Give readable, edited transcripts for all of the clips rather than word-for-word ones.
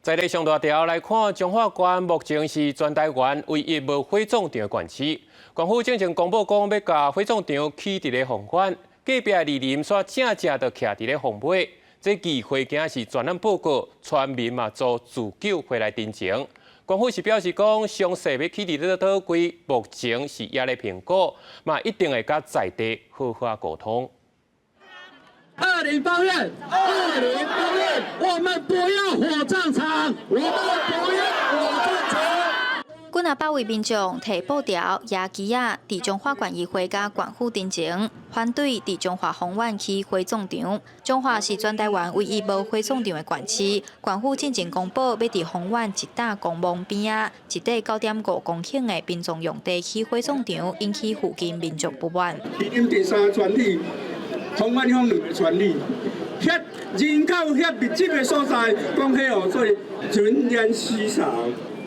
在咧上大条来看，彰化县目前是全台湾唯一无火葬场的县市。县府正公布讲要甲火葬场起伫咧红馆，隔壁二林煞正正就徛伫咧红尾。这期火警是专案报告，村民嘛做自救回来တင်情。县府是表示讲，详细要起伫咧倒位，目前是也咧评估，嘛一定会甲在地好好沟通。 20抱怨，20抱怨，我们不要火葬场，我们不要火葬场。几啊百位民众提布条、野旗仔，伫彰化县议会甲县府တင်情，反对伫彰化红苑起火葬场。彰化是全台湾唯一无火葬场的县市，县府进前公布要伫红苑一大公墓边啊，一块9.5公顷的殡葬用地起火葬场，引起附近民众不满。第三专利。 红湾乡2个专利，遐人口遐密集的所在，讲迄哦，所以群烟稀少。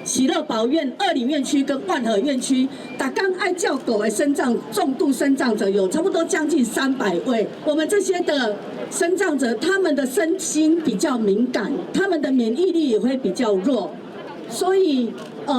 喜乐保院、二林院区跟万和院区，打刚爱叫狗的身障重度身障者有差不多将近300位。我们这些的身障者，他们的身心比较敏感，他们的免疫力也会比较弱，所以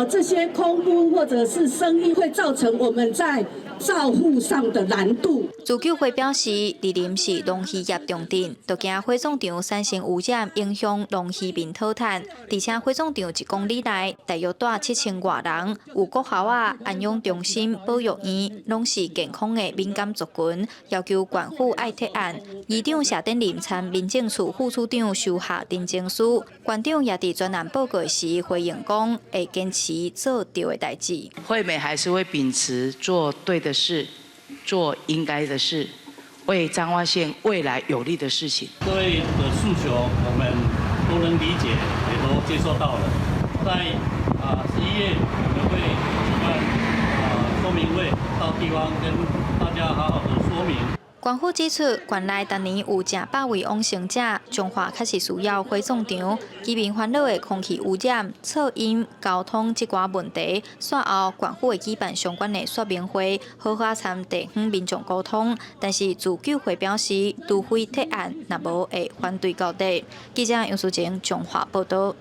这些空屋或者是声音会造成我们在 照护上的难度。自救会表示，二林是农渔业重镇，就惊火葬场产生污染，影响农渔民讨产。而且火葬场1公里内大约住7000外人，有国校啊、安养中心、保育院，拢是健康的敏感族群，要求县府爱贴案。议长谢展林参民政处副处长收下တင်情书，县长也伫专案报告时回应讲，会坚持做对的代志。惠美还是会秉持做对的 事，做应该的事，为彰化县未来有利的事情。各位的诉求，我们都能理解，也都接受到了。在11月，我们会举办说明会，到地方跟大家好好的说明。 县府指出，县内当年有正100位往生者，彰化确实需要火葬场。居民烦恼的空气污染、噪音、交通这寡问题，随后县府会举办相关的说明会，好好参地方民众沟通。但是自救会表示，除非贴案，若无会反对到底。记者杨淑晴彰化报道。